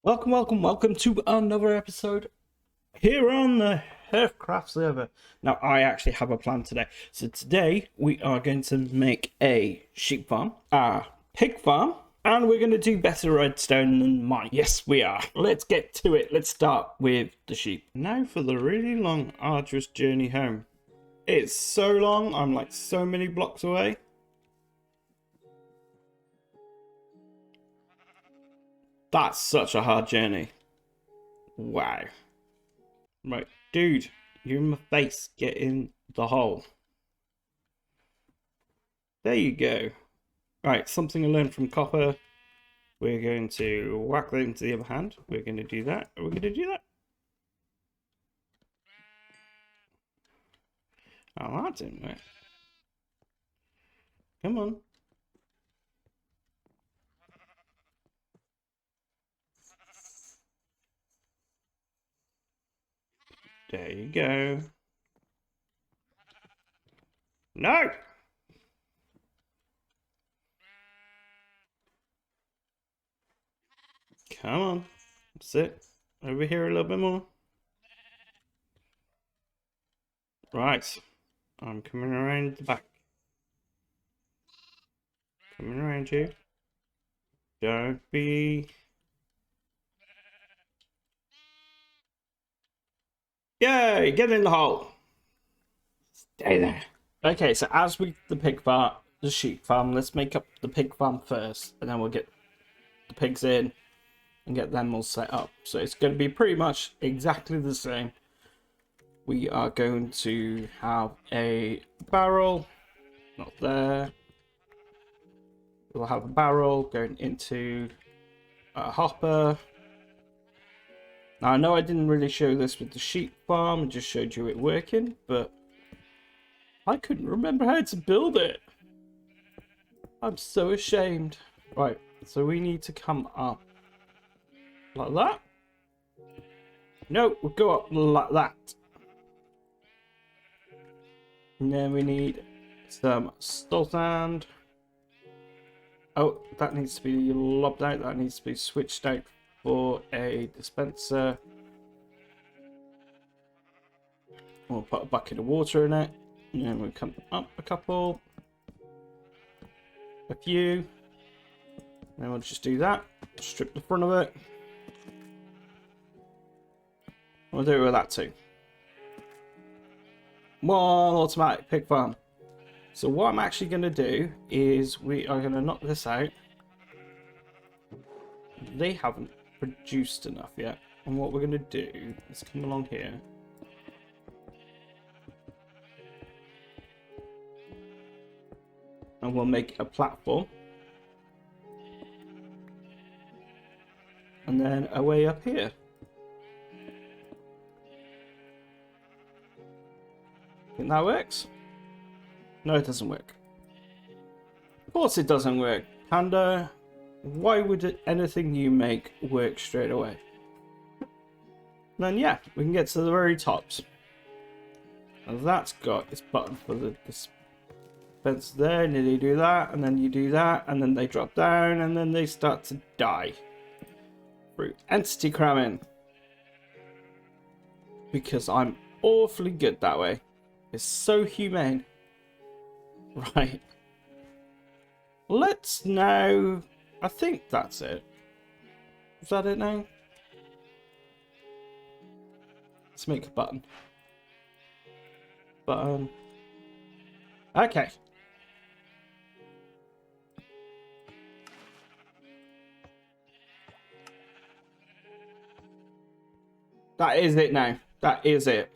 Welcome to another episode here on the Hearth Craft server. Now, I actually have a plan today. So today, we are going to make a sheep farm, a pig farm, and we're going to do better redstone than mine. Yes, we are. Let's get to it. Let's start with the sheep. Now for the really long, arduous journey home. It's so long, I'm like so many blocks away. That's such a hard journey. Wow. Right, dude, you're in my face. Get in the hole. There you go. Right, something I learned from copper. We're going to whack that into the other hand. We're going to do that. We're going to do that. Oh, that didn't work. Come on. There you go. No! Come on. Sit over here a little bit more. Right. I'm coming around the back. Coming around you. Don't be... Yay! Get in the hole! Stay there. Okay, so as with the pig farm, the sheep farm, let's make up the pig farm first, and then we'll get the pigs in and get them all set up. So it's going to be pretty much exactly the same. We are going to have a barrel, not there. We'll have a barrel going into a hopper. Now I know I didn't really show this with the sheep farm, I just showed you it working, but I couldn't remember how to build it. I'm so ashamed. Right, so we need to come up like that. No, we'll go up like that. And then we need some stone sand. Oh, that needs to be lobbed out. That needs to be switched out for a dispenser. We'll put a bucket of water in it. And then we'll come up a couple. A few. Then we'll just do that. Strip the front of it. We'll do it with that too. One automatic pig farm. So what I'm actually going to do is we are going to knock this out. They haven't produced enough yet. And what we're going to do is come along here. And we'll make a platform. And then a way up here. Think that works? No, it doesn't work. Of course it doesn't work. Panda, why would anything you make work straight away? And then yeah, we can get to the very tops. And that's got its button for the dispenser there, and then you do that, and then you do that, and then they drop down, and then they start to die. Through entity cramming. Because I'm awfully good that way. It's so humane. Right. Let's now... I think that's it. Is that it now? Let's make a button. Button. Okay. That is it now. That is it.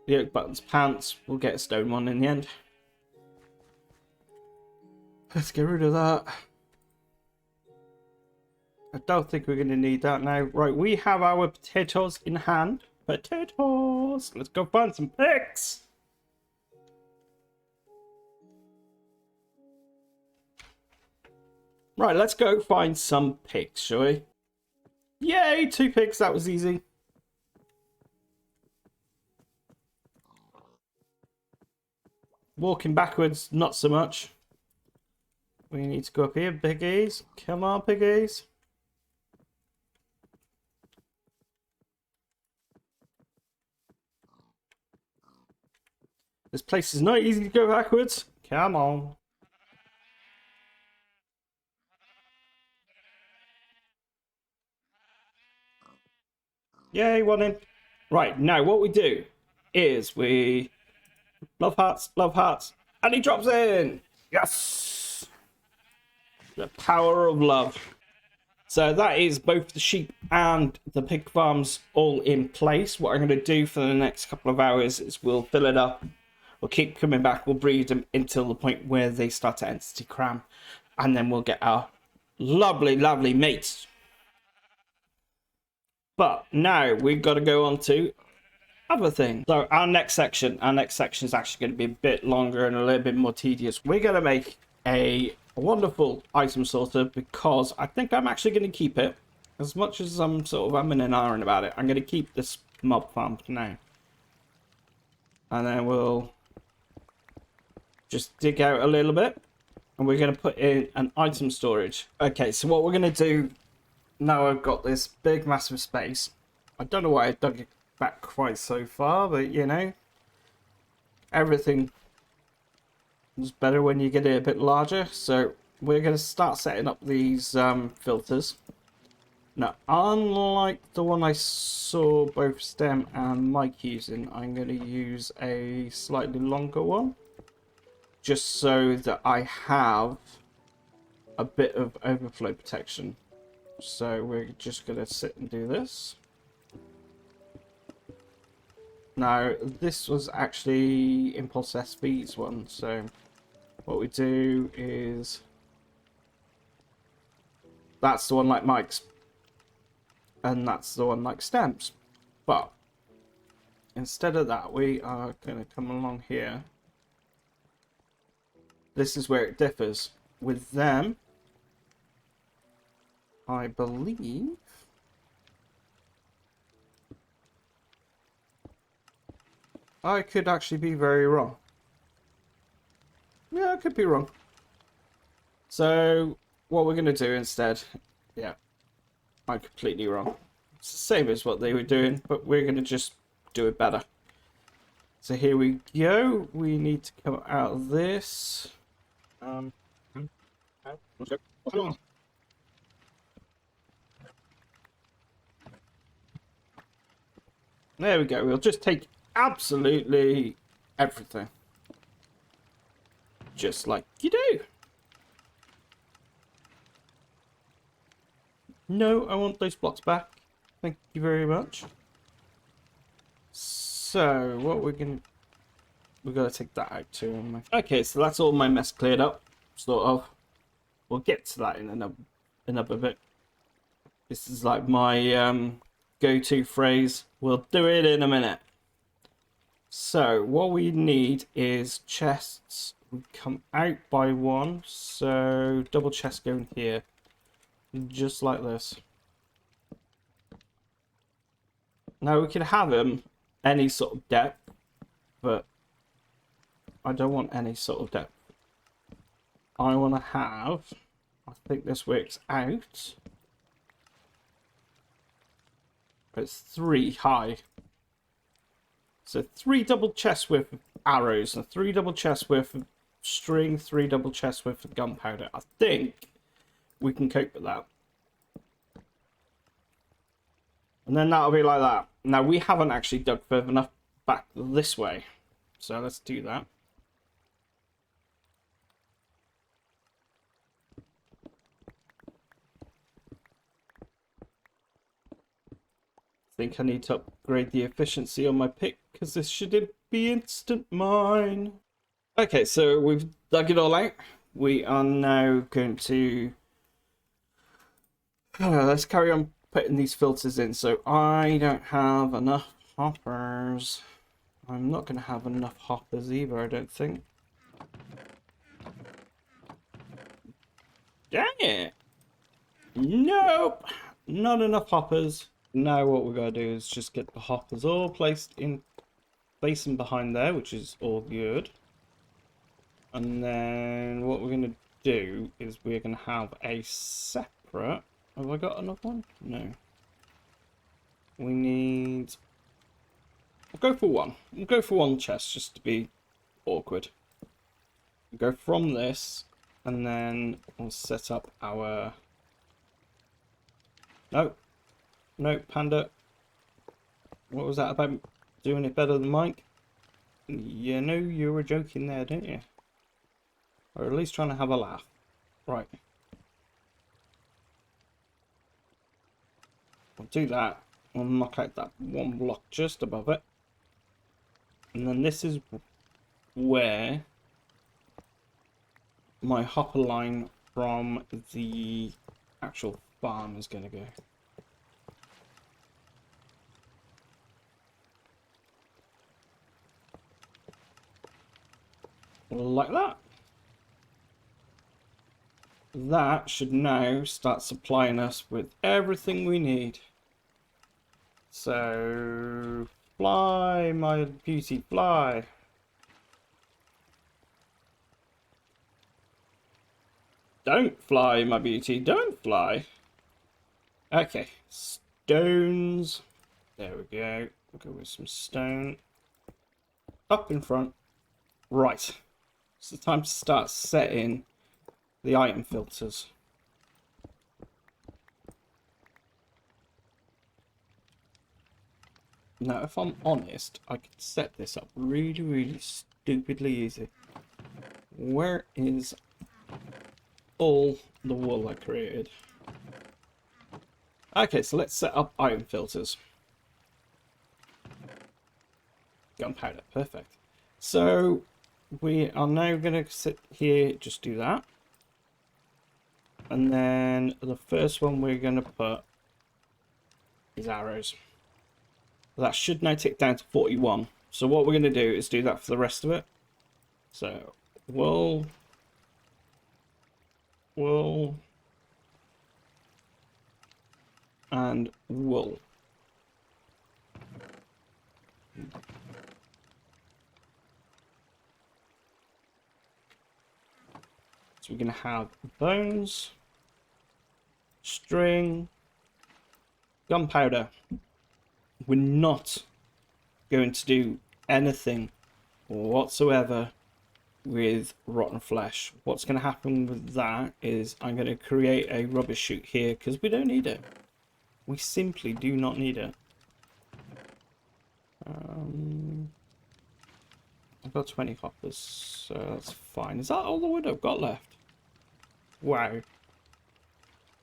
The oak button's pants. We'll get a stone one in the end. Let's get rid of that. I don't think we're going to need that now. Right, we have our potatoes in hand. Potatoes! Let's go find some pigs! Right, let's go find some pigs, shall we? Yay, 2 pigs, that was easy. Walking backwards, not so much. We need to go up here, piggies. Come on, piggies. This place is not easy to go backwards. Come on. Yay, one in. Right, now what we do is we love hearts, and he drops in. Yes! The power of love. So that is both the sheep and the pig farms all in place. What I'm going to do for the next couple of hours is we'll fill it up. We'll keep coming back. We'll breed them until the point where they start to entity cram. And then we'll get our lovely, lovely mates. But now we've got to go on to other things. So our next section is actually going to be a bit longer and a little bit more tedious. We're going to make a wonderful item sorter because I think I'm actually going to keep it. As much as I'm sort of umming and ahhing about it, I'm going to keep this mob farm for now. And then we'll just dig out a little bit. And we're going to put in an item storage. Okay, so what we're going to do now, I've got this big massive space. I don't know why I dug it back quite so far, but you know, everything is better when you get it a bit larger. So we're going to start setting up these filters. Now, unlike the one I saw both Stem and Mike using, I'm going to use a slightly longer one, just so that I have a bit of overflow protection. So we're just going to sit and do this. Now, this was actually Impulse SV's one, so what we do is, that's the one like Mike's, and that's the one like Stem's. But instead of that, we are going to come along here. This is where it differs. With them, I believe I could actually be very wrong. Yeah, I could be wrong. So what we're going to do instead, yeah, I'm completely wrong. It's the same as what they were doing, but we're going to just do it better. So here we go. We need to come out of this. There we go. We'll just take absolutely everything. Just like you do. No, I want those blocks back. Thank you very much. So, what we're going to take that out too. Okay, so that's all my mess cleared up, sort of. We'll get to that in another bit. This is like my go-to phrase. We'll do it in a minute. So what we need is chests. We come out by one, so double chest going here, just like this. Now we can have them any sort of depth, but I don't want any sort of depth. I want to have, I think this works out, it's 3 high. So 3 double chests worth of arrows and 3 double chests worth of string, 3 double chests worth of gunpowder. I think we can cope with that. And then that'll be like that. Now we haven't actually dug further enough back this way. So let's do that. I think I need to upgrade the efficiency on my pick because this should be instant mine. Okay, so we've dug it all out. We are now going to let's carry on putting these filters in. So I don't have enough hoppers. I'm not going to have enough hoppers either, I don't think. Dang it! Nope, not enough hoppers. Now what we're going to do is just get the hoppers all placed in basin behind there, which is all good. And then what we're going to do is we're going to have a separate... Have I got another one? No. We need... We'll go for one. We'll go for one chest just to be awkward. Go from this, and then we'll set up our... No. No, Panda. What was that about doing it better than Mike? You know you were joking there, didn't you? Or at least trying to have a laugh. Right. We'll do that. We'll knock out that one block just above it. And then this is where my hopper line from the actual farm is going to go. Like that. That should now start supplying us with everything we need. So, fly, my beauty, fly. Don't fly, my beauty, don't fly. Okay, stones. There we go. We'll go with some stone. Up in front. Right. It's the time to start setting the item filters. Now, if I'm honest, I could set this up really, really stupidly easy. Where is all the wool I created? Okay, so let's set up item filters. Gunpowder, perfect. So we are now going to sit here, just do that. And then the first one we're going to put is arrows. That should now tick down to 41. So what we're going to do is do that for the rest of it. So wool, and wool. So we're going to have bones, string, gunpowder. We're not going to do anything whatsoever with rotten flesh. What's going to happen with that is I'm going to create a rubbish chute here because we don't need it. We simply do not need it. I've got 20 hoppers, so that's fine. Is that all the wood I've got left? Wow.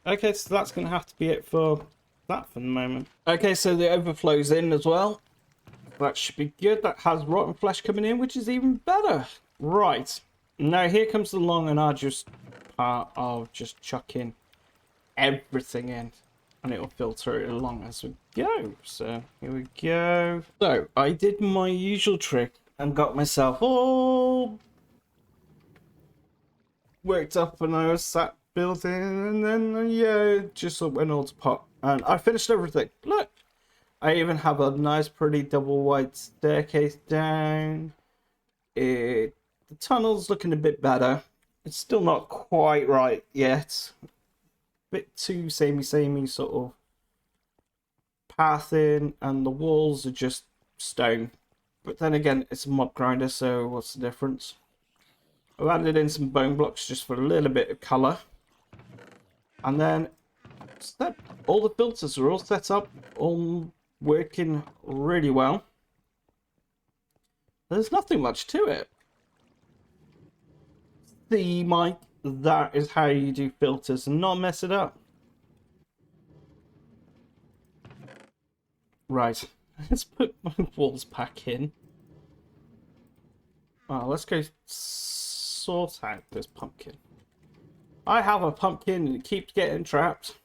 Okay, so that's going to have to be it for that for the moment. Okay, so the overflow's in as well. That should be good. That has rotten flesh coming in, which is even better. Right. Now here comes the long and arduous part of just chucking everything in. And it'll filter it along as we go. So here we go. So I did my usual trick and got myself all worked up, and I was sat building, and then yeah, just went all to pot. And I finished everything. Look, I even have a nice pretty double wide staircase down. The tunnel's looking a bit better. It's still not quite right yet. Bit too samey sort of pathing, and the walls are just stone. But then again, it's a mob grinder, so what's the difference? I've added in some bone blocks just for a little bit of colour. And then all the filters are all set up, all working really well. There's nothing much to it. See, Mike, that is how you do filters and not mess it up. Right, let's put my walls back in. Well, let's go sort out this pumpkin. I have a pumpkin and it keeps getting trapped.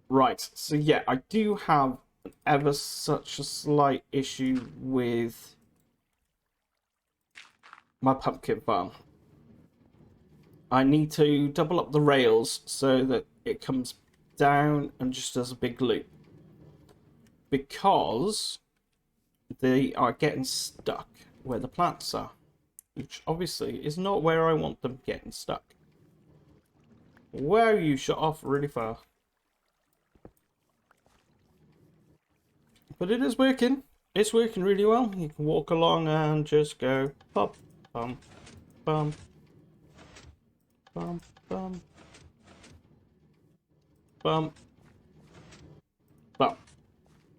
Right, so yeah, I do have ever such a slight issue with my pumpkin farm. I need to double up the rails so that it comes down and just does a big loop, because they are getting stuck where the plants are, which obviously is not where I want them getting stuck. Wow, you shot off really far. But it is working. it's working really well. You can walk along and just go pop, bum, bum, bum, bum, bum, bum.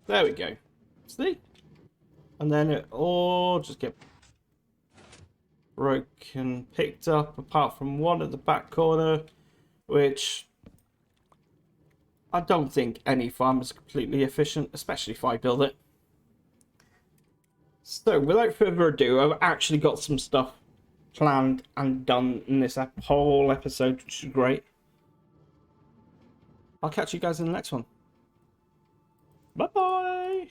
There we go. See? And then it all just get broken, picked up, apart from one at the back corner, which I don't think any farm is completely efficient, especially if I build it. So, without further ado, I've actually got some stuff planned and done in this whole episode, which is great. I'll catch you guys in the next one. Bye-bye!